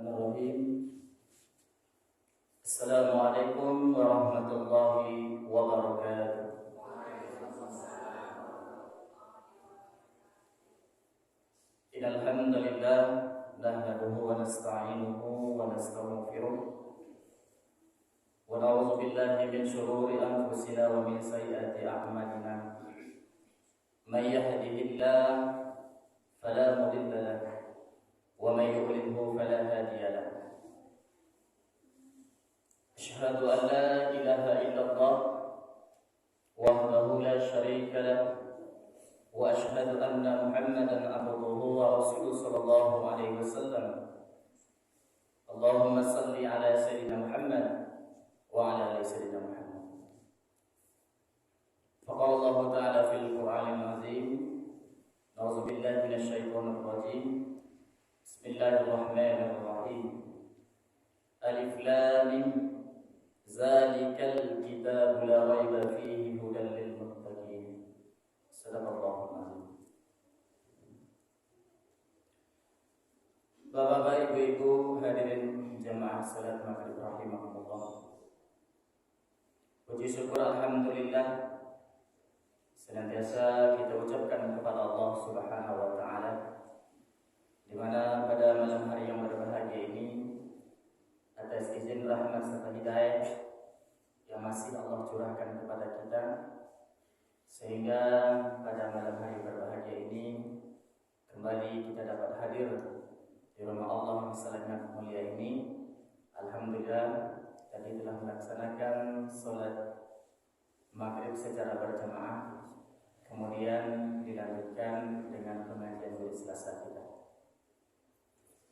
Bismillahirrahmanirrahim. Assalamualaikum warahmatullahi wabarakatuh. Innal hamdalillah nahmaduhu wa nasta'inuhu wa nastaghfiruh wa na'udzu billahi min shururi anfusina wa min sayyiati a'malina. May yahdihillahu fala mudilla lahu wa may yudlilhu fala hadiya lahu. Asyhadu an la ilaha illallah wahdahu la syarika lahu wa asyhadu anna Muhammadan abduhu wa rasuluhu sallallahu alaihi wasallam. Allahumma salli ala sayyidina Muhammad wa ala ali sayyidina Muhammad. Faqala Allah ta'ala fil Qur'anil azim. A'udzu billahi minasy syaithanir rajim. Bismillahirrahmanirrahim. Alif lam mim. Zalikal kitabu la raiba fihi hudan lil muttaqin. Sadaqallahul azim. Bapak-bapak, ibu-ibu, hadirin jamaah salat maghrib rahimakumullah. Puji syukur alhamdulillah senantiasa kita ucapkan kepada Allah Subhanahu wa taala, di mana pada malam hari yang berbahagia ini, atas izin rahmat serta hidayah yang masih Allah curahkan kepada kita, sehingga pada malam hari berbahagia ini kembali kita dapat hadir di rumah Allah yang sangat mulia ini. Alhamdulillah, tadi telah melaksanakan sholat maghrib secara berjamaah, kemudian dilanjutkan dengan pengajian hari Selasa kita.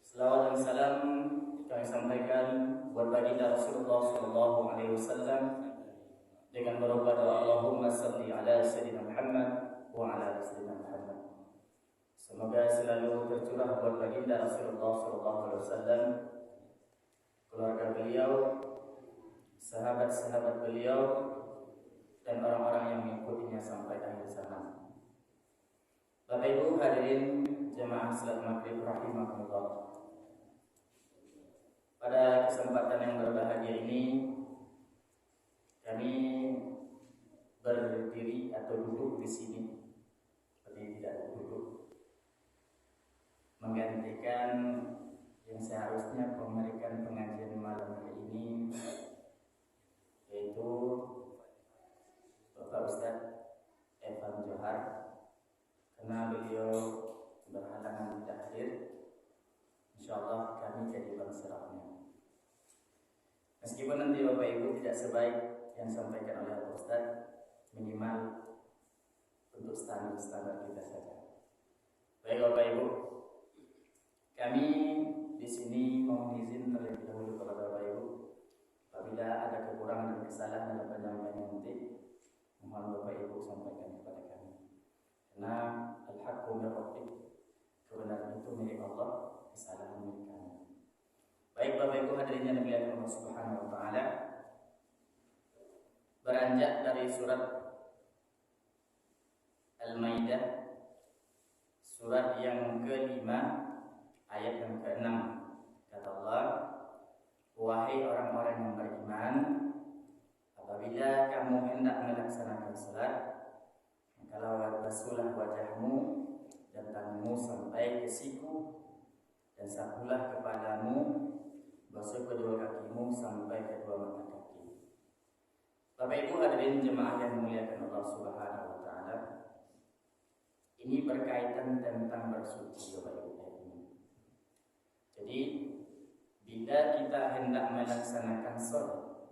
Selawat dan salam kami sampaikan buat baginda Rasulullah sallallahu alaihi wasallam dengan berubah doa Allahumma salli ala sayyidina Muhammad wa ala ali sayyidina Muhammad. Semoga selalu tercurah buat baginda Rasulullah sallallahu alaihi wasallam, keluarga beliau, sahabat-sahabat beliau, dan orang-orang yang mengikutinya sampai akhir zaman. Bapak Ibu hadirin jemaah salat maghrib rahimakumullah. Pada kesempatan yang berbahagia ini, kami berdiri atau duduk di sini seperti tidak duduk, menggantikan yang seharusnya memberikan pengajian malam hari ini, yaitu Bapak Ustadz Evan Johar, karena beliau berhalangan tidak hadir. InsyaAllah kami jadi pengserapnya. Meskipun nanti Bapak Ibu tidak sebaik yang disampaikan oleh Pak Ustadz, minimal untuk standar kita saja. Baik Bapak Ibu, kami di sini mohon izin terlebih dahulu kepada Bapak Ibu, apabila ada kekurangan dan kesalahan dalam penyampaian nanti, mohon Bapak Ibu sampaikan kepada kami. Karena al-haqqu min rabbik, kebenaran itu milik Allah, kesalahan milik kami. Baik Bapak Ibu hadirin yang dimuliakan Allah Subhanahu wa taala, beranjak dari surat Al-Maidah, surat yang kelima, ayat yang ke-6. Kata Allah, wahai orang-orang yang beriman, apabila kamu hendak melaksanakan salat, maka basuhlah wajahmu dan tanganmu sampai ke siku, dan sapulah kepalamu, basuh kedua kakimu sampai kedua mata kaki. Bapak Ibu hadirin jemaah yang dimuliakan Allah Subhanahu wa taala, ini berkaitan tentang bersuci Bapak Ibu. Jadi bila kita hendak melaksanakan salat,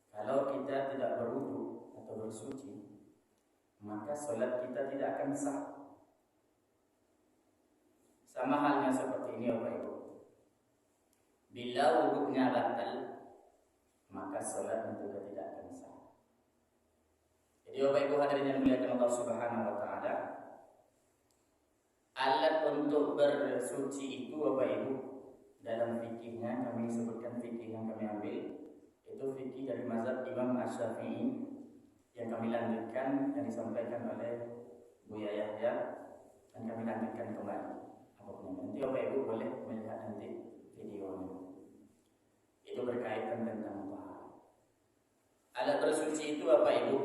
kalau kita tidak berwudu atau bersuci, maka salat kita tidak akan sah. Sama halnya seperti ini Bapak Ibu. Bila wudunya batal, maka salat juga tidak akan sah. Jadi Bapak Ibu hadirin yang dimuliakan Allah Subhanahu wa taala, alat untuk bersuci itu Bapak Ibu, dalam fikihnya kami sebutkan fikih yang kami ambil, itu fikih dari mazhab Imam Asy-Syafi'i yang kami lanjutkan, yang disampaikan oleh Buya Yahya, dan kami lanjutkan kembali. Nanti Bapak Ibu boleh melihat nanti videonya. bersuci itu Bapak Ibu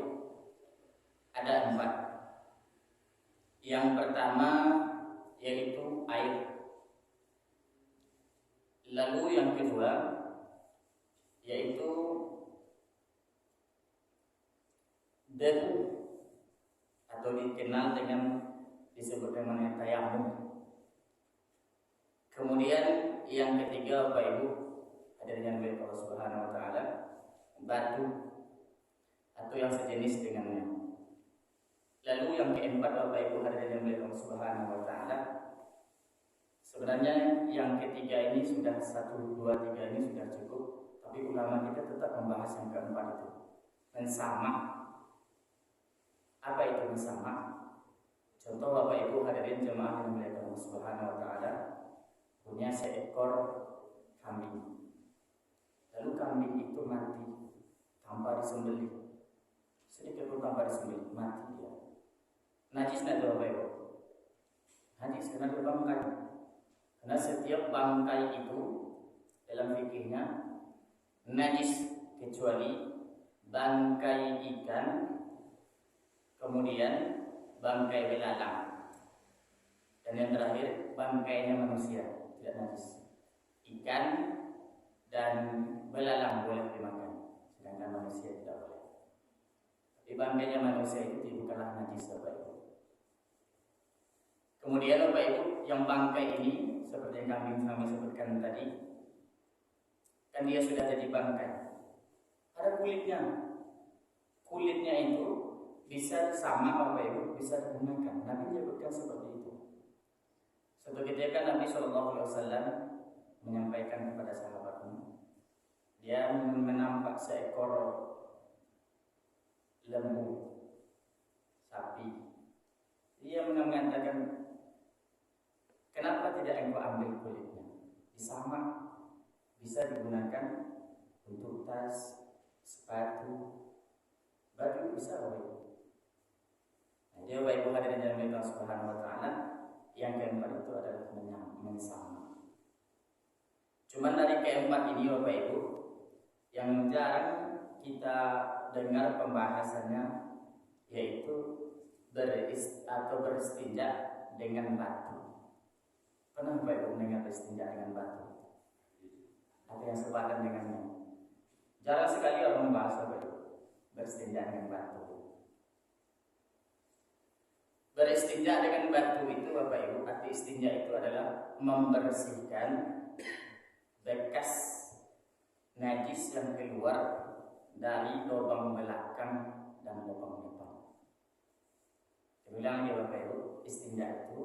ada 4. Yang pertama yaitu air. Lalu yang kedua yaitu debu atau dikenal dengan disebut dengan tayamum. Kemudian yang ketiga Bapak Ibu hadirin yang Allah Subhanahu wa taala, batu atau yang sejenis dengannya. Lalu yang keempat Bapak Ibu hadirin yang Allah Subhanahu wa taala, sebenarnya yang ketiga ini sudah 1, 2, 3 ini sudah cukup, tapi ulama kita tetap membahas yang keempat itu, mensama. Apa itu mensama? Contoh Bapak Ibu hadirin jemaah yang dimuliakan Allah Subhanahu wa taala, punya seekor kambing. Lalu kambing itu mati tanpa disembelih. Sedikit pun tanpa disembelih, mati dia. Najis tidak Bapak Ibu? Najis karena dia bangkai. Karena setiap bangkai itu dalam fikihnya najis kecuali bangkai ikan, kemudian bangkai belalang, dan yang terakhir bangkainya manusia tidak najis. Ikan dan belalang boleh dimakan, sedangkan manusia tidak boleh. Tapi bangkainya manusia itu bukanlah najis Bapak Ibu. Kemudian Bapak Ibu, yang bangkai ini seperti yang kami sebutkan tadi, kan dia sudah jadi bangkai. Ada kulitnya. Kulitnya itu bisa sama Bapak Ibu, bisa digunakan. Nabi menyebutkan seperti itu. Suatu ketika Nabi SAW menyampaikan kepada sahabatnya, dia menampak seekor lembu sapi. Dia mengatakan, kenapa tidak engkau ambil kulitnya? Sama, bisa digunakan untuk tas, sepatu, baju bisa Bapak Ibu. Nah, dia Bapak Ibu hadirin yang Allah Subhanahu wa taala, yang keempat itu adalah mensama. Cuman dari keempat ini Bapak Ibu, yang jarang kita dengar pembahasannya yaitu beristinja dengan batu. Pernah Bapak Ibu mendengar beristinja dengan batu? Atau yang sepadan dengannya? Jarang sekali orang membahas Bapak Ibu beristinja dengan batu. Beristinja dengan batu itu Bapak Ibu, arti istinja itu adalah membersihkan bekas najis yang keluar dari lubang belakang dan lubang depan. Ulang ya Bapak Ibu, istinja itu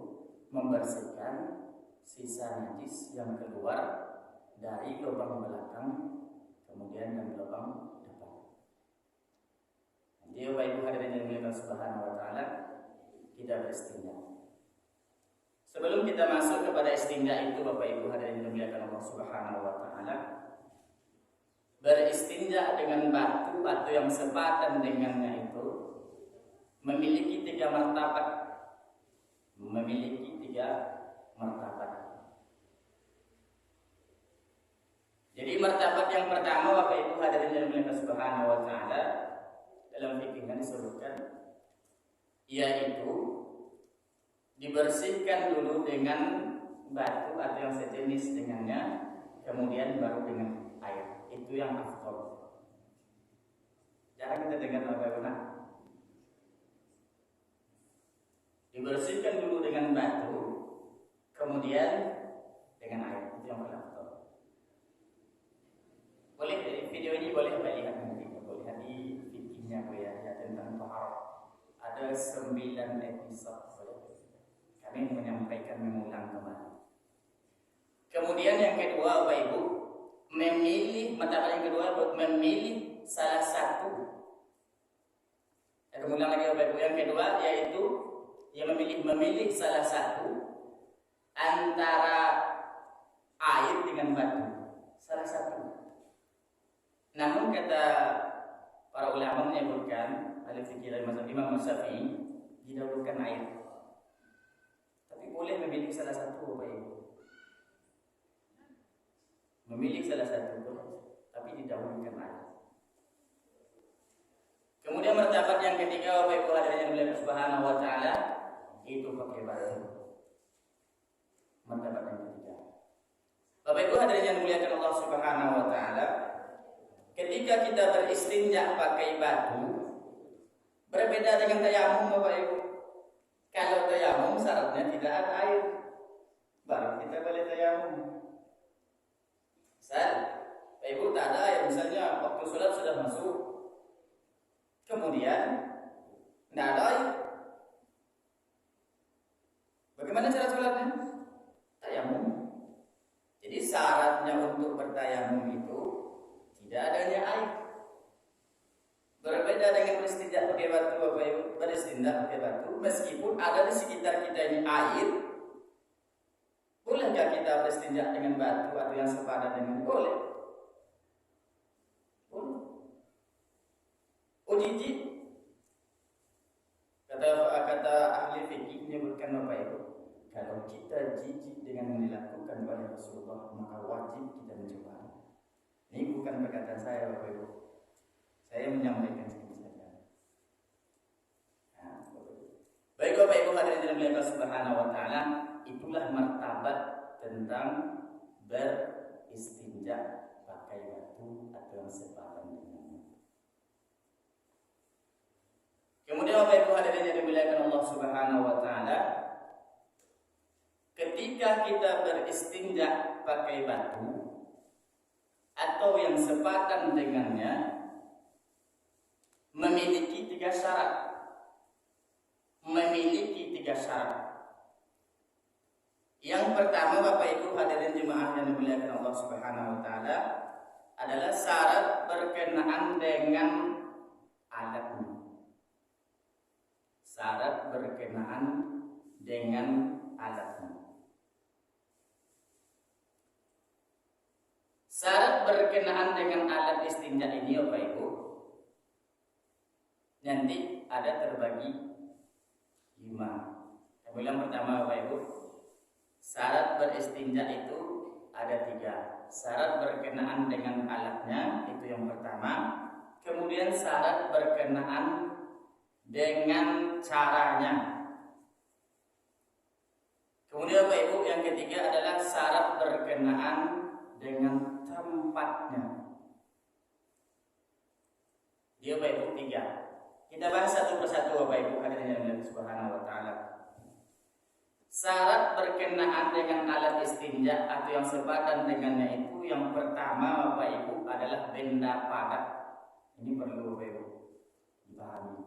membersihkan sisa najis yang keluar dari lubang belakang kemudian dan lubang depan. Jadi Bapak Ibu hadirin yang dimuliakan Subhanahu wa taala, kita beristinja. Sebelum kita masuk kepada istinja itu Bapak Ibu hadirin yang dimuliakan Allah Subhanahu wa taala, beristinja dengan batu atau yang sepadan dengannya itu memiliki 3 martabat. Memiliki 3 martabat. Jadi martabat yang pertama Bapak Ibu hadirin yang dimuliakan Subhanahu wa taala, dalam fikihnya disebutkan yaitu dibersihkan dulu dengan batu atau yang sejenis dengannya, kemudian baru dengan air. Itu yang afdol. Jarang kita dengar Bapak Ibu. Dibersihkan dulu dengan batu, kemudian dengan air. Itu yang paling afdol. Boleh video ini boleh Bapak lihat nanti, boleh lihat di fikihnya ya tentang taharah. Ada 9 episode. Kami menyampaikan mengulang kembali. Kemudian yang kedua Bapak Ibu, memilih martabat yang kedua memilih salah satu. Saya ulang lagi Bapak Ibu, yang kedua yaitu yang memilih salah satu antara air dengan batu, salah satu. Namun kata para ulama menyebutkan ahli fikih mazhab Imam Syafi'i didahulukan air. Tapi boleh memilih salah satu Bapak Ibu. Memilih salah satu tapi didahulukan air. Kemudian martabat yang ketiga Bapak Ibu hadirin yang dimuliakan Subhanahu wa taala itu pakai batu. Martabat yang ketiga. Bapak Ibu hadirin yang dimuliakan Allah Subhanahu wa taala, ketika kita beristinja pakai batu berbeda dengan tayamum Bapak Ibu. Kalau tayamum syaratnya tidak ada air, baru kita boleh tayamum. Misal, Bapak Ibu tak ada air, misalnya waktu sholat sudah masuk, kemudian tidak ada air. Bagaimana cara sholatnya? Tayamum. Jadi syaratnya untuk bertayamum itu tidak adanya air. Berbeda dengan beristinja pakai batu Bapak Ibu, beristinja pakai batu meskipun ada di sekitar kita ini air, bolehkah kita beristinja dengan batu atau yang sepadan dengan boleh? Boleh. Jijik. Kata ahli fikih menyebutkan Bapak Ibu, kalau kita jijik dengan yang dilakukan oleh Rasulullah maka wajib kita mencoba. Ini bukan perkataan saya Bapak Ibu. Saya menyampaikan seperti saja. Nah, baik Bapak Ibu hadirin yang dimuliakan Subhanahu wa taala, itulah martabat tentang beristinja pakai batu atau yang sepadan dengannya. Kemudian Bapak Ibu hadirin yang dimuliakan Allah Subhanahu wa taala, ketika kita beristinja pakai batu atau yang sepadan dengannya memiliki tiga syarat. Yang pertama Bapak Ibu hadirin jemaah yang dimuliakan Allah Subhanahu wa taala adalah syarat berkenaan dengan alatnya. Syarat berkenaan dengan alatnya. Syarat berkenaan dengan alat istinja ini Bapak Ibu nanti ada terbagi 5. Yang pertama Bapak Ibu, syarat beristinja itu ada 3. Syarat berkenaan dengan alatnya itu yang pertama. Kemudian syarat berkenaan dengan caranya. Kemudian Bapak Ibu yang ketiga adalah syarat berkenaan dengan tempatnya. Dia Bapak Ibu 3. Kita bahas satu persatu Bapak Ibu hadirin yang dimuliakan Subhanahu wa taala. Syarat berkenaan dengan alat istinja atau yang sepadan dengannya itu yang pertama Bapak Ibu adalah benda padat. Ini perlu Bapak Ibu dipahami.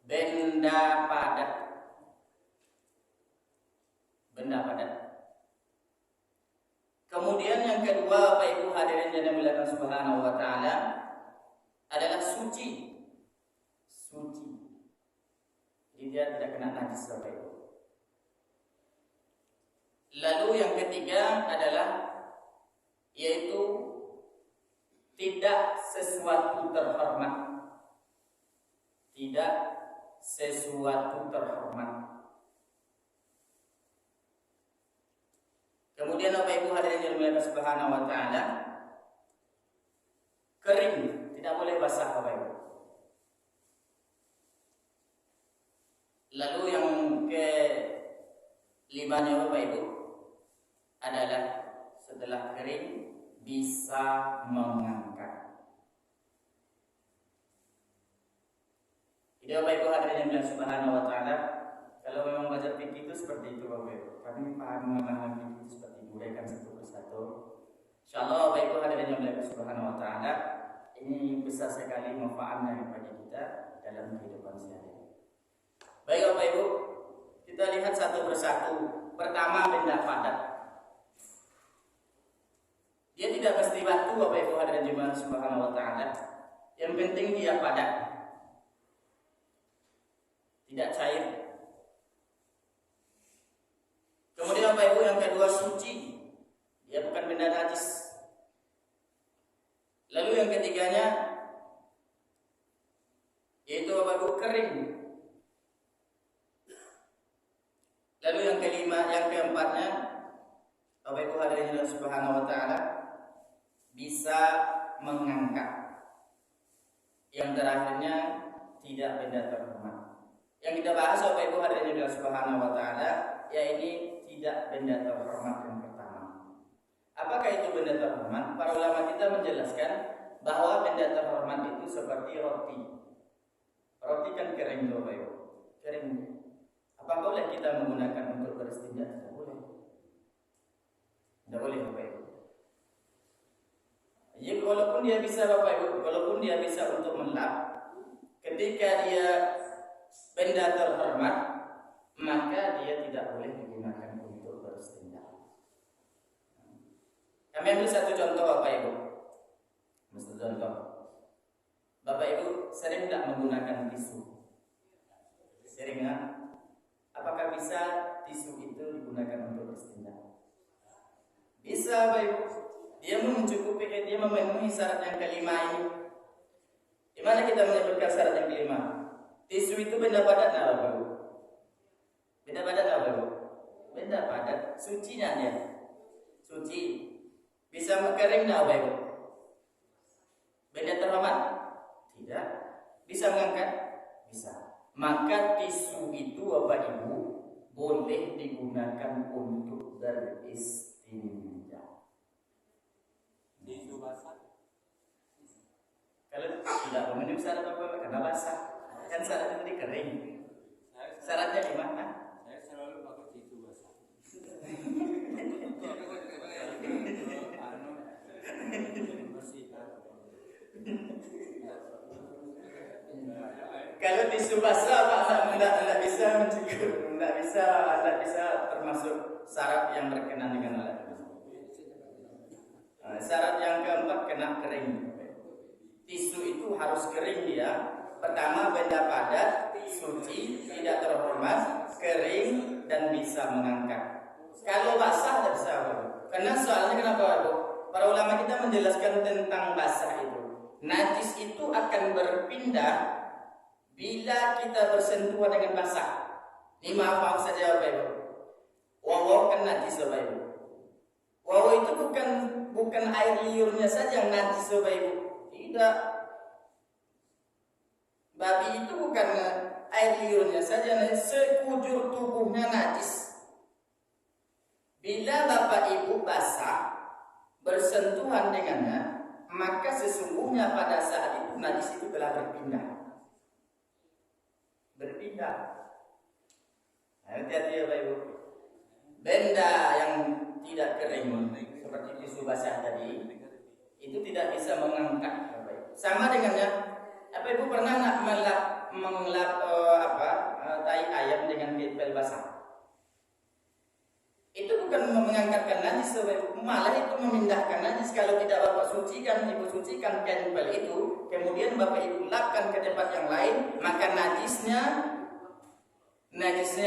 Benda padat. Benda padat. Kemudian yang kedua Bapak Ibu hadirin yang dimuliakan Subhanahu wa taala adalah suci. Jadi dia tidak kena najis Bapak Ibu. Lalu yang ketiga adalah yaitu tidak sesuatu terhormat. Tidak sesuatu terhormat. Kemudian Bapak Ibu hadirin yang dimuliakan Subhanahu wa taala, kering, tidak boleh basah Bapak Ibu. Lalu yang ke-5-nya Bapak Ibu adalah setelah kering bisa mengangkat. Jadi Bapak Ibu hadirin yang dimuliakan Subhanahu wa taala, kalau memang belajar fikih itu seperti itu Bapak Ibu. Kami paham mengenai fikih itu seperti itu, uraikan satu persatu. Insyaallah Bapak Ibu hadirin yang dimuliakan Subhanahu wa taala, ini besar sekali manfaatnya bagi kita dalam kehidupan sehari-hari. Baik Bapak Ibu, kita lihat satu persatu. Pertama benda padat. Dia tidak mesti batu Bapak Ibu hadirin jemaah Subhanahu wa taala. Yang penting dia padat. Tidak cair. Kemudian Bapak Ibu yang kedua suci. Dia bukan benda najis. Lalu yang ketiganya yaitu Bapak Ibu kering. Lalu yang keempatnya Bapak Ibu hadirin Subhanahu wa taala bisa mengangkat. Yang terakhirnya tidak benda terhormat. Yang kita bahas Bapak Ibu hadirin Allah Subhanahu wa taala, ya ini tidak benda terhormat yang pertama. Apakah itu benda terhormat? Para ulama kita menjelaskan bahwa benda terhormat itu seperti roti. Roti kan kering tuh Bapak Ibu. Kering. Apa boleh kita menggunakan untuk beristinja? Tidak boleh. Tidak boleh Bapak Ibu. Ya, walaupun dia bisa Bapak Ibu, walaupun dia bisa untuk melap, ketika dia benda terhormat, maka dia tidak boleh digunakan untuk beristinja. Kami ambil satu contoh Bapak Ibu. Satu contoh. Bapak Ibu sering tidak menggunakan tisu? Sering nggak? Apakah bisa tisu itu digunakan untuk beristinja? Bisa Bapak Ibu. Dia mencukupi, dia memenuhi syarat yang kelima ini. Di mana kita menyebutkan syarat yang kelima? Tisu itu benda padat nggak Bapak Ibu? Benda padat nggak Bapak Ibu? Benda padat, sucinya dia. Suci. Bisa kering nggak Bapak Ibu? Benda terhormat? Tidak. Bisa mengangkat? Bisa. Maka tisu itu Bapak Ibu boleh digunakan untuk beristinja. Tisu basah. Kalau tidak memenuhi syarat apa karena basah, kan syaratnya tadi kering. Syaratnya di mana? Saya selalu pakai tisu basah. Kalau tisu basah Pak tidak bisa mencukup, tidak bisa termasuk syarat yang berkenan dengan alat. Syarat yang keempat kena kering. Tisu itu harus kering dia. Pertama benda padat, suci, tidak terhormat, kering dan bisa mengangkat. Kalau basah tidak bisa. Karena soalnya kenapa Bu? Para ulama kita menjelaskan tentang basah itu. Najis itu akan berpindah bila kita bersentuhan dengan basah. Ini maaf saja Bapak Ibu. Wawaw kan najis Bapak Ibu. Wawaw itu bukan air liurnya saja yang najis Bapak Ibu. Tidak. Babi itu bukan air liurnya saja, sekujur tubuhnya najis. Bila Bapak Ibu basah bersentuhan dengannya, maka sesungguhnya pada saat itu najis itu telah berpindah. Berpindah. Hati-hati ya Bapak Ibu. Benda yang tidak kering seperti tisu basah tadi itu tidak bisa mengangkat Bapak Ibu. Sama dengannya, Bapak Ibu pernah nak mengelap tai ayam dengan gempel basah? Itu bukan mengangkatkan najis Bapak Ibu, malah itu memindahkan najis. Kalau tidak Bapak sucikan, Ibu sucikan gempel itu, kemudian Bapak Ibu lapkan ke tempat yang lain, maka najisnya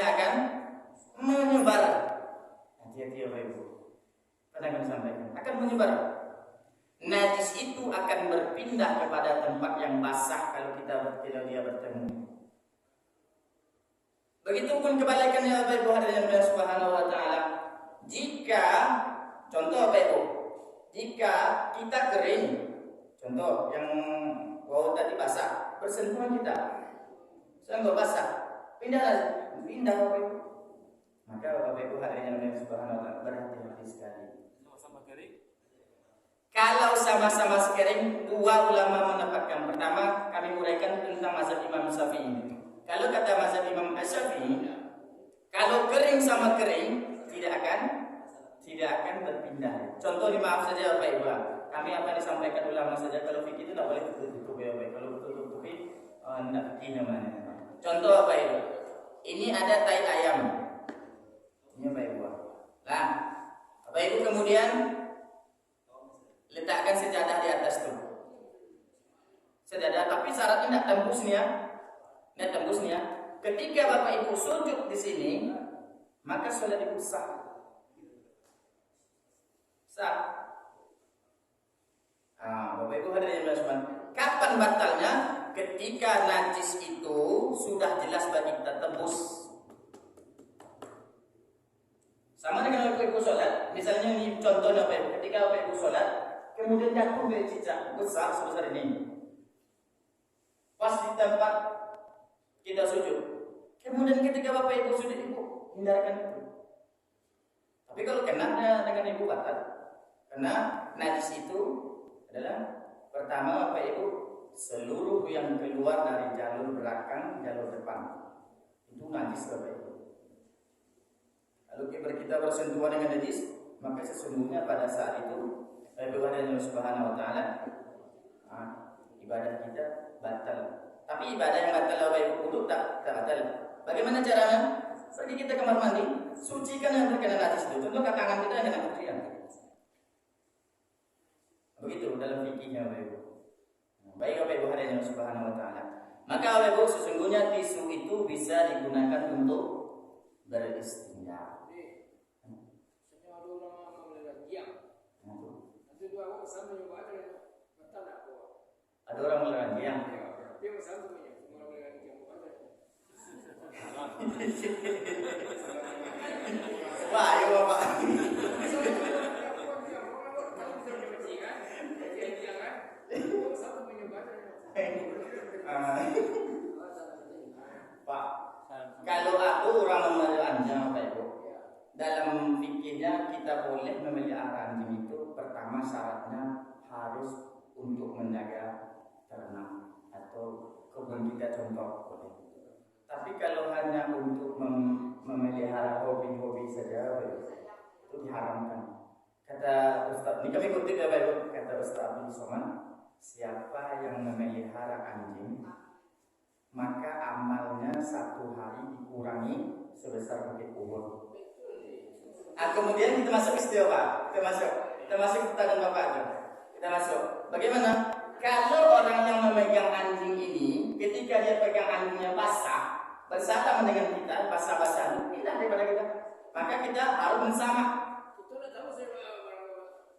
akan menyebar. Hati-hati ya Bapak Ibu. Pernah kami sampaikan, akan menyebar. Najis itu akan berpindah kepada tempat yang basah kalau dia bertemu. Begitupun kebalikannya Bapak Ibu hadirin Allah Subhanahu wa taala. Jika contoh Bapak Ibu, jika kita kering, contoh yang tadi basah, bersentuhan kita, sentuh basah, pindah Bapak Ibu. Maka Bapak Ibu hadirin Allah Subhanahu wa taala berhati-hati sekali. Sama-sama kering. Kalau sama-sama sekering, dua ulama mendapatkan. Pertama, kami uraikan tentang mazhab Imam Syafi'i. Kalau kata mazhab Imam Syafi'i, kalau kering sama kering tidak akan berpindah. Contoh maaf saja Bapak Ibu. Kami akan disampaikan ulama saja. Kalau fikih itu tidak boleh tutup ya Bapak. Kalau tutupi tidak fikihnya mana. Contoh Bapak Ibu. Ini ada tai ayam. Ini Bapak Ibu. Nah, Bapak Ibu kemudian letakkan sejadah di atas tuh. Sejadah, tapi syaratnya tidak tembusnya. Tidak tembusnya. Ketika Bapak Ibu sujud di sini, maka sholat Ibu sah. Sah. Bapak Ibu hadirin sekalian, kapan batalnya? Ketika najis itu sudah jelas bagi kita tembus. Sama dengan Bapak Ibu sholat, misalnya ini contohnya Bapak Ibu, ketika Bapak Ibu sholat, kemudian jatuh dari cicak besar sebesar ini. pas di tempat kita sujud. Kemudian ketika Bapak Ibu sujud, Ibu hindarkan itu. Tapi kalau kena dengan Ibu batal. Karena najis itu adalah pertama Bapak Ibu, seluruh yang keluar dari jalur belakang, jalur depan itu najis Bapak Ibu. Kalau kita bersentuhan dengan najis, maka sesungguhnya pada saat itu ibadah Allah Subhanahu wa taala, ibadah kita batal. Tapi ibadah yang batal Bapak Ibu wudu tak batal. Bagaimana caranya? Pergi kita kamar mandi, sucikan yang terkena najis itu. Contoh tangan kita dengan kebersihan. Begitu dalam fikihnya Bapak Ibu. Baik Bapak Ibu hadirin Subhanahu wa taala. Maka Bapak Ibu sesungguhnya tisu itu bisa digunakan untuk beristinja. Ada orang melarang. Wah, ayo Bapak. Pak, kalau aku orang memelihara Bapak Ibu, dalam fikirnya kita boleh memelihara anjing itu pertama syaratnya harus untuk menjaga ternak atau kebun kita contoh boleh. Tapi kalau hanya untuk memelihara hobi-hobi saja itu diharamkan. Kata Ustaz, ini kami kutip ya Bapak Ibu, kata Ustaz Abdul Somad, siapa yang memelihara anjing maka amalnya satu hari dikurangi sebesar bukit Uhud. Kemudian kita masuk istilah Pak, kita masuk tangan Bapak itu. Kita masuk. Bagaimana? Kalau orang yang memegang anjing ini, ketika dia pegang anjingnya basah, bersama dengan kita, basah-basah, tidak daripada kita, maka kita harus bersama.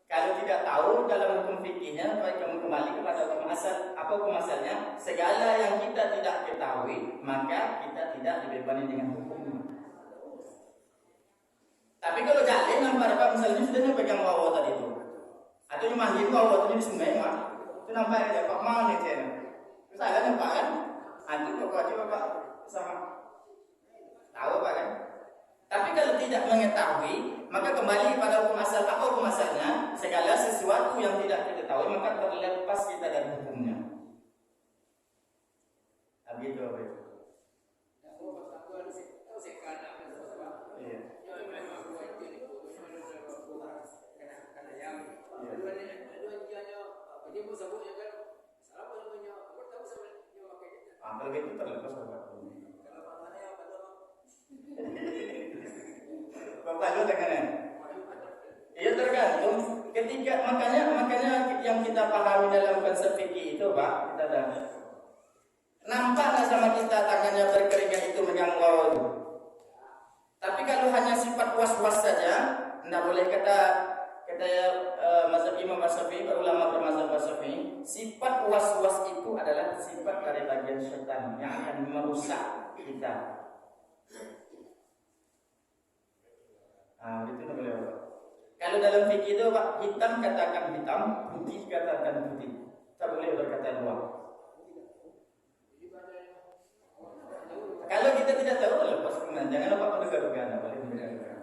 Kalau tidak tahu dalam hukum fikihnya, kamu kembali kepada hukum asal. Apa hukum asalnya? Segala yang kita tidak ketahui, maka kita tidak dibebani dengan hukumnya. Tapi kalau jalin nampak Bapak misalnya sudah pegang wawo tadi itu, atau cuma mandi wawo tadi di sungai mah, itu nampak ada Pak mau nih cina. Saya nampak kan? Antu kok aja Bapak sama tahu Pak kan? Tapi kalau tidak mengetahui, maka kembali pada hukum asal. Apa hukum asalnya? Segala sesuatu yang tidak kita tahu maka terlepas kita dari hukumnya. Begitu Bapak. Kalau gitu terlepas Bapak. Bapak lu tekanan. Iya tergantung. Ketika makanya yang kita pahami dalam konsep fikih itu Pak, kita dah nampak nggak sama kita tangannya berkeringat itu megang wawo itu. Tapi kalau hanya sifat was-was saja, tidak boleh kata mazhab Imam Syafi'i, ulama bermazhab Syafi'i, sifat was-was itu adalah sifat dari bagian syaitan yang akan merusak kita. Itu boleh. Kalau dalam fikih itu Pak, hitam katakan hitam, putih katakan putih. Tak boleh berkata dua. Kalau kita tidak tahu, lepas kemudian jangan lupa menduga-duga, boleh menduga-duga.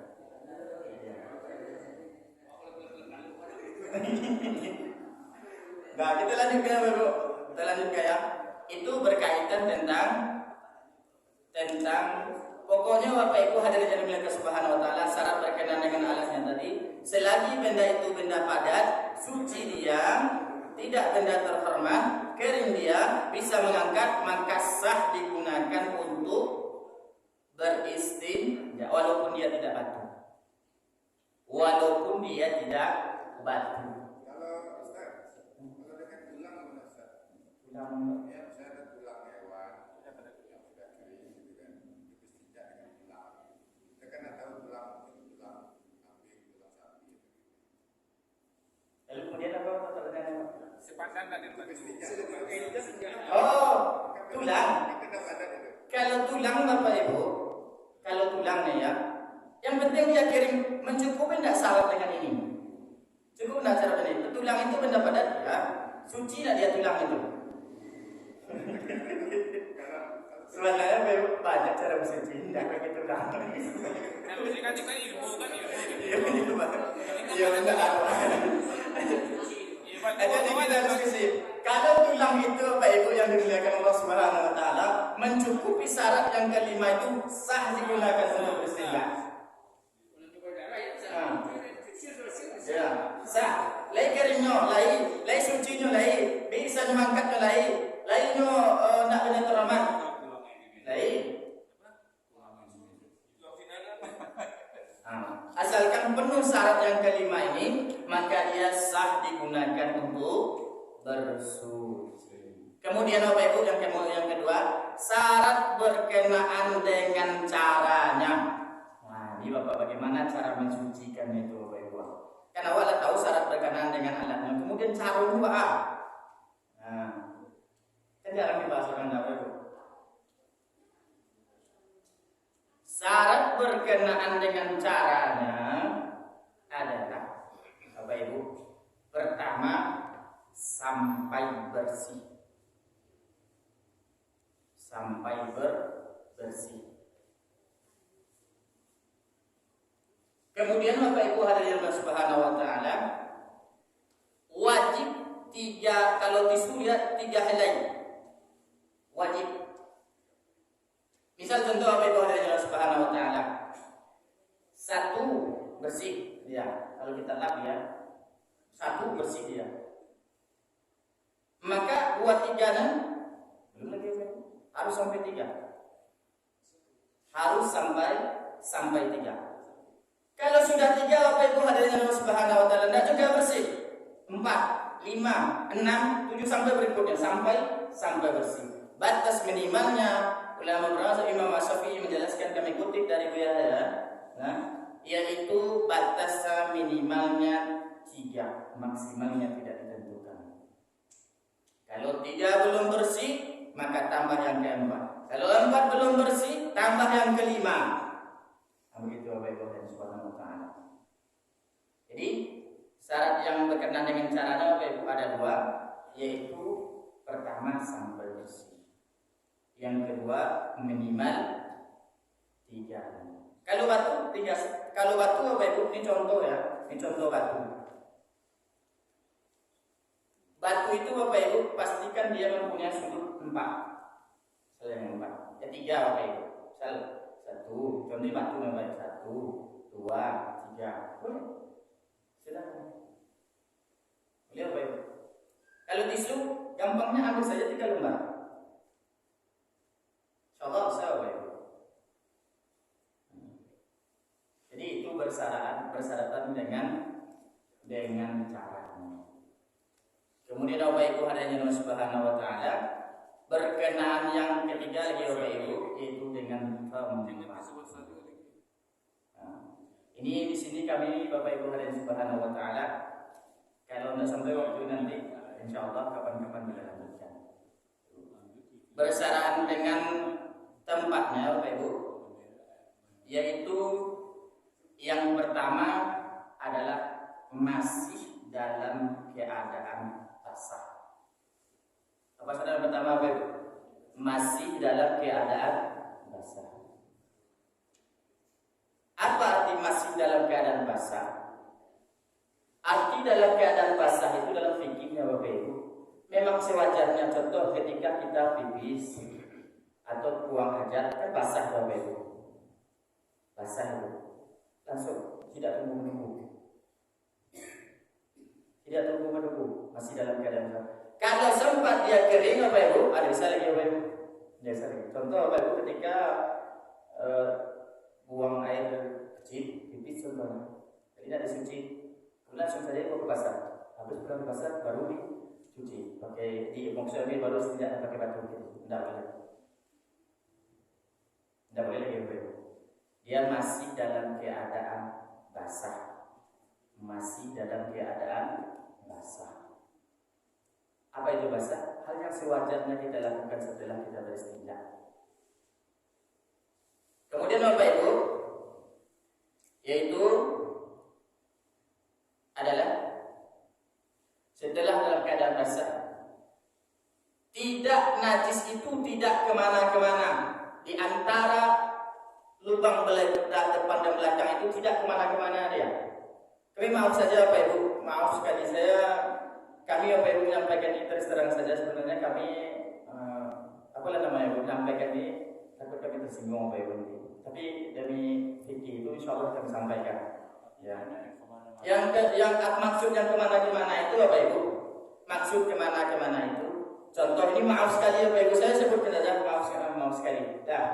Nah, kita lanjutkan Bapak. Kita lanjutkan ya. Itu berkaitan tentang pokoknya Bapak Ibu hadirin yang dimuliakan Subhanahu wa taala, syarat berkenaan dengan alasnya tadi, selagi benda itu benda padat, suci dia, tidak benda terhormat, kering dia, bisa mengangkat, maka sah digunakan untuk beristinja walaupun dia tidak batu. Walaupun dia tidak batu. Kalau Ustaz, kalau dengan tulang mana Ustaz? Tulang Ya, misalnya ada tulang hewan, yang sudah kering gitu kan, beristinja dengan tulang. Kita kan tak tahu tulang mungkin tulang kambing, tulang sapi. lalu kemudian apa terkena? Sepadan tadi Beristinja. Oh, tulang. Kita ada itu. Kalau tulang Bapak Ibu, kalau tulangnya ya, yang penting dia kirim mencukupi tidak syarat dengan ini. Cukup tidak syarat ini. Tulang itu benda padat ya, suci tidak dia tulang itu. Sebenarnya banyak cara bersuci, tidak begitu kan? Kan kita ilmu kan ilmu. Iya benar. Jadi kita diskusi. Kalau tulang itu Bapak Ibu yang dimuliakan Allah Subhanahu Wa Taala mencukupi syarat yang kelima itu sah digunakan untuk berstinja. Ya, sah. Lai keringnya, lai sucinya, lai bisa mangkatnya, lainya nak benar teramat. Asalkan penuh syarat yang kelima ini, maka dia sah digunakan untuk bersuci. Kemudian Bapak Ibu yang kedua, syarat berkenaan dengan caranya. Nah, ini Bapak bagaimana cara mensucikan itu Bapak Ibu? Karena awak tahu syarat berkenaan dengan alatnya. Kemudian caranya apa? Nah, kan jarang dibahas orang Bapak Ibu. Syarat berkenaan dengan caranya adalah Bapak Ibu, pertama sampai bersih. Sampai bersih. Kemudian Bapak Ibu hadirin Allah Subhanahu Wa Taala, wajib kalau tisu lihat 3 helai. Wajib. Misal contoh Bapak Ibu hadirin Allah Subhanahu Wa Taala, 1 bersih dia. Kalau kita lap ya, 1 bersih dia. Maka 2, 3 dan belum lagi harus sampai 3. Harus sampai 3. Kalau sudah 3 Bapak Ibu hadirin Allah Subhanahu Wa Taala, tidak juga bersih. 4, 5, 6, 7 sampai berikutnya sampai bersih. Batas minimalnya ulama berasal Imam Syafi'i menjelaskan, kami kutip dari beliau, yaitu batas minimalnya 3, maksimalnya tidak ditentukan. Kalau 3 belum bersih, maka tambah yang ke-4. Kalau 4 belum bersih, tambah yang ke-5. Begitu Bapak Ibu dan Subhanahu Wa Taala. Jadi syarat yang berkenaan dengan caranya Bapak Ibu ada 2, yaitu pertama sampai bersih. Yang kedua minimal 3. Kalau batu Bapak Ibu, ini contoh ya, ini contoh batu. Batu itu Bapak Ibu pastikan dia mempunyai sudut 4. Yang 4. Ya 3 Bapak Ibu. Misal 1, contoh batu namanya 1, 2, 3. Boleh. Silakan. Boleh Bapak Ibu. Kalau tisu gampangnya ambil saja 3 lembar. Insyaallah bisa Bapak Ibu. Jadi itu bersyaratan dengan caranya. Kemudian Bapak Ibu hadirin Allah Subhanahu Wa Taala, berkenaan yang ketiga lagi Bapak Ibu, yaitu dengan tempat. Ini di sini kami Bapak Ibu hadirin Subhanahu Wa Taala, kalau tidak sampai waktu nanti, insyaallah kapan-kapan kita lanjutkan. Bersaraan dengan tempatnya Bapak Ibu, yaitu yang pertama adalah masih dalam keadaan basah. Apa saudara pertama Bapak Ibu? Masih dalam keadaan basah. Apa arti masih dalam keadaan basah? Arti dalam keadaan basah itu dalam fikihnya Bapak Ibu, memang sewajarnya. Contoh ketika kita pipis atau buang hajat kan basah Bapak Ibu. Basah itu langsung, tidak tunggu-menunggu. Tidak tunggu-menunggu, masih dalam keadaan basah. Kalau sempat dia kering Bapak Ibu, ada bisa lagi Bapak Ibu. Biasa lagi. Contoh Bapak Ibu ketika buang air kecil, pipis contohnya, jadi tidak disuci, langsung saja ke basah. Habis pulang ke basah baru dicuci. Pakai maksudnya baru tidak pakai batu gitu. Tidak boleh. Tidak boleh lagi Bapak Ibu. Dia masih dalam keadaan basah. Masih dalam keadaan basah. Apa itu basah? Hal yang sewajarnya kita lakukan setelah kita beristinja. Kemudian Bapak Ibu, yaitu adalah setelah dalam keadaan basah, tidak najis itu tidak kemana-kemana. Di antara lubang depan dan belakang itu tidak kemana-kemana dia. Kami maaf saja Bapak Ibu, maaf sekali kami Bapak Ibu menyampaikan ini terus terang saja, sebenarnya kami menyampaikan ini takut kami tersinggung Bapak Ibu ini. Tapi demi fikih itu insya Allah kami sampaikan. Ya. Yang maksud yang kemana-kemana itu Bapak Ibu, maksud kemana-kemana itu. Contoh ini maaf sekali Bapak Ibu, saya sebutkan saja maaf sekali. Nah,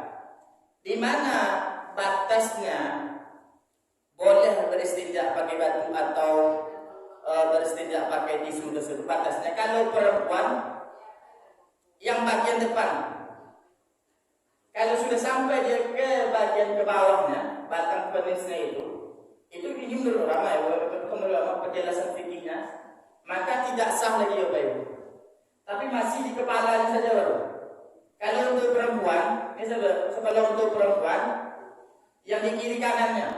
di mana batasnya boleh beristinja pakai batu atau beristinja pakai tisu tersebut? Batasnya kalau perempuan yang bagian depan, kalau sudah sampai dia ke bagian ke bawahnya, batang penisnya itu ini menurut ramai menurut penjelasan fikihnya, maka tidak sah lagi Bapak Ibu. Tapi masih di kepalanya saja baru. Kalau untuk perempuan, ini sebelum untuk perempuan yang di kiri kanannya,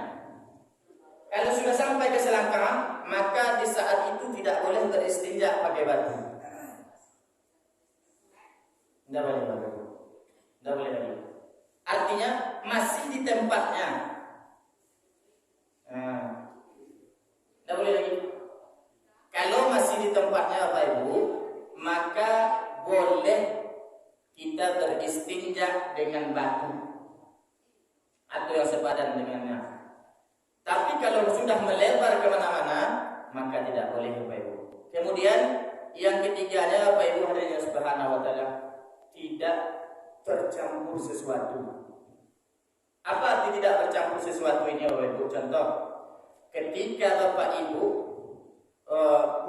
kalau sudah sampai ke selangkangan, maka di saat itu tidak boleh beristinja pakai batu. Tidak boleh lagi. Tidak boleh lagi. Artinya masih di tempatnya. Tidak boleh lagi. Kalau masih di tempatnya Bapak Ibu, maka boleh kita beristinja dengan batu atau yang sepadan dengannya. Tapi kalau sudah melebar kemana-mana, maka tidak boleh Bapak Ibu. Kemudian yang ketiganya Bapak Ibu hadirin subhanahu wa ta'ala, tidak tercampur sesuatu. Apa arti tidak bercampur sesuatu ini Bapak Ibu? Contoh, ketika Bapak Ibu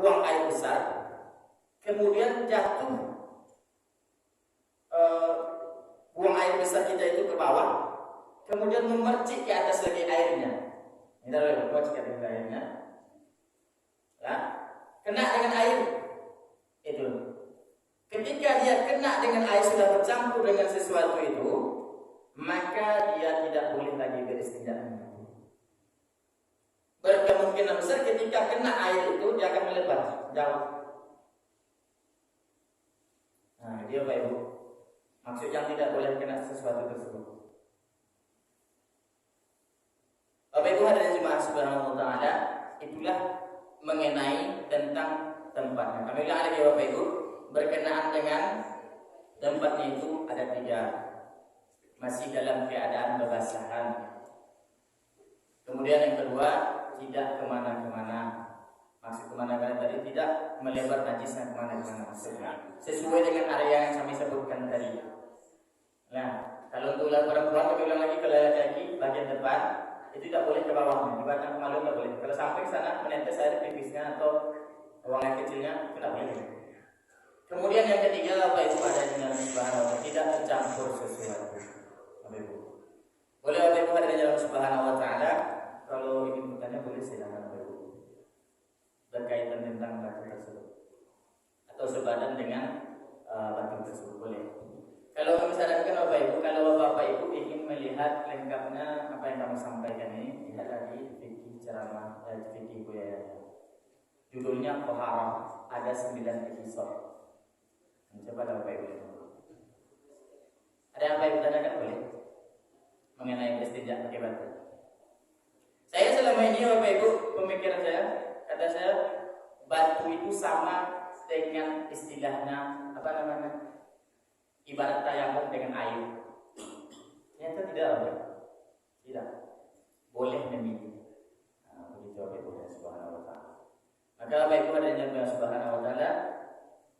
buang air besar, kemudian jatuh buang air besar kita itu ke bawah, kemudian memercik ke atas lagi airnya. Ini adalah memercik ke atas airnya. Ya, kena dengan air itu. Ketika dia kena dengan air sudah bercampur dengan sesuatu itu, maka dia tidak boleh lagi beristinja. Berkemungkinan besar ketika kena air itu dia akan melebar jauh. Nah, dia Bapak Ibu, maksudnya tidak boleh kena sesuatu tersebut. Bapak Ibu hadirin jemaah subhanahu wa ta'ala, itulah mengenai tentang tempatnya. Kami bilang lagi Bapak Ibu, berkenaan dengan tempatnya itu ada 3, masih dalam keadaan kebasahan. Kemudian yang kedua, tidak kemana-kemana. Maksud kemana-mana tadi tidak melebar najisnya kemana-mana maksudnya. Sesuai dengan area yang kami sebutkan tadi. Nah, kalau untuk perempuan, kami ulang lagi, kalau laki-laki bagian depan itu tidak boleh ke bawahnya, di batang kemaluan tidak boleh. Kalau sampai ke sana menetes air pipisnya atau uang air kecilnya, tidak boleh. Kemudian yang ketiga, Bapak Ibu ada dengan subhanahu wa ta'ala, tidak tercampur sesuatu. Bapak Ibu, boleh Bapak Ibu ada dengan subhanahu wa ta'ala. Kalau ingin bertanya boleh silakan Bapak Ibu, berkaitan tentang batu tersebut atau sepadan dengan batu tersebut boleh. Kalau kami sarankan Bapak Ibu, kalau Bapak Ibu ingin melihat lengkapnya apa yang kami sampaikan ini, lihat lagi fikih ceramah fikih Buya. Judulnya Toharah, ada 9 episode. Coba Bapak Ibu. Ada yang Bapak Ibu tanyakan boleh mengenai istinja pakai batu. Saya selama ini Bapak Ibu, pemikiran saya, kata saya, batu itu sama dengan istilahnya apa namanya, ibarat tayamum dengan air. Ternyata tidak, Bapak. Tidak. Boleh memilih. Nah, begitu Bapak Ibu subhanahu wa ta'ala. Maka Bapak Ibu ada yang subhanahu wa ta'ala,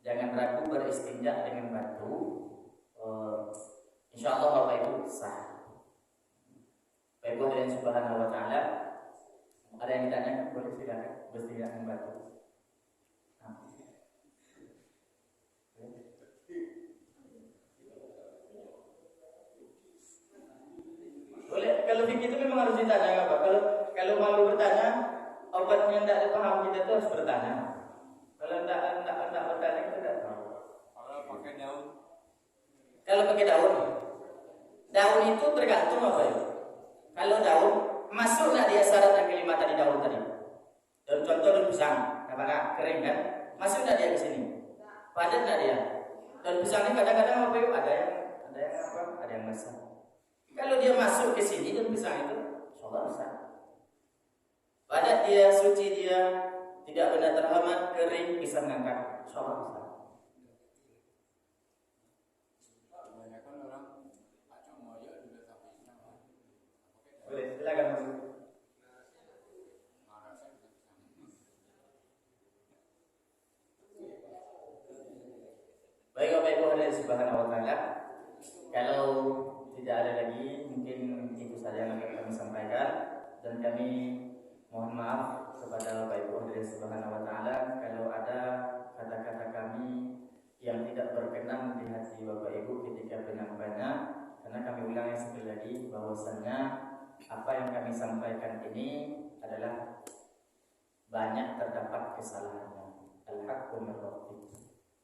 jangan ragu beristinja dengan batu. Insya Allah Bapak Ibu sah. Bapak Ibu ada yang subhanahu wa ta'ala, ada yang ditanya boleh silakan beristinja dengan batu. Boleh, kalau begitu memang harus ditanya apa? Kalau malu bertanya, obatnya tidak dipaham kita itu harus bertanya. Kalau tidak bertanya kita tidak tahu. Kalau pakai daun. Kalau pakai daun itu tergantung apa ya? Kalau daun masuk nggak dia syarat yang kelima tadi daun tadi? Dan contoh daun pisang, karena kering kan? Masuk nggak dia ke sini? Padat nggak dia? Dan pisangnya kadang-kadang apa itu ada yang apa? Ada yang besar. Kalau dia masuk ke sini dan pisang itu insyaallah besar. Pada dia suci, dia tidak benar terhormat, kering, bisa mengangkat insyaallah besar. Kebanyakan orang Aceh Moyo juga sapi pisang. Boleh, silakan masuk. Baik Bapak Ibu hadirin subhanahu wa ta'ala. Kalau tidak ada lagi, mungkin itu saja yang akan kami sampaikan, dan kami mohon maaf kepada Bapak Ibu hadirin subhanahu wa ta'ala kalau ada kata-kata kami yang tidak berkenan di hati Bapak Ibu ketika penyampaiannya, karena kami ulangi sekali lagi bahwasannya apa yang kami sampaikan ini adalah banyak terdapat kesalahannya. Al-haqqu min rabbik.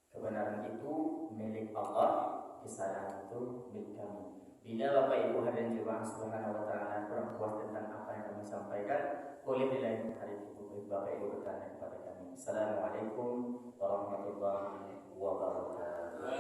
Kebenaran itu milik Allah, kesalahan itu milik kami. Bila Bapak Ibu hadirin jemaah subhanahu wa ta'ala kurang puas tentang apa yang kami sampaikan, boleh di lain hari itu Bapak Ibu bertanya kepada kami. Assalamualaikum warahmatullahi wabarakatuh.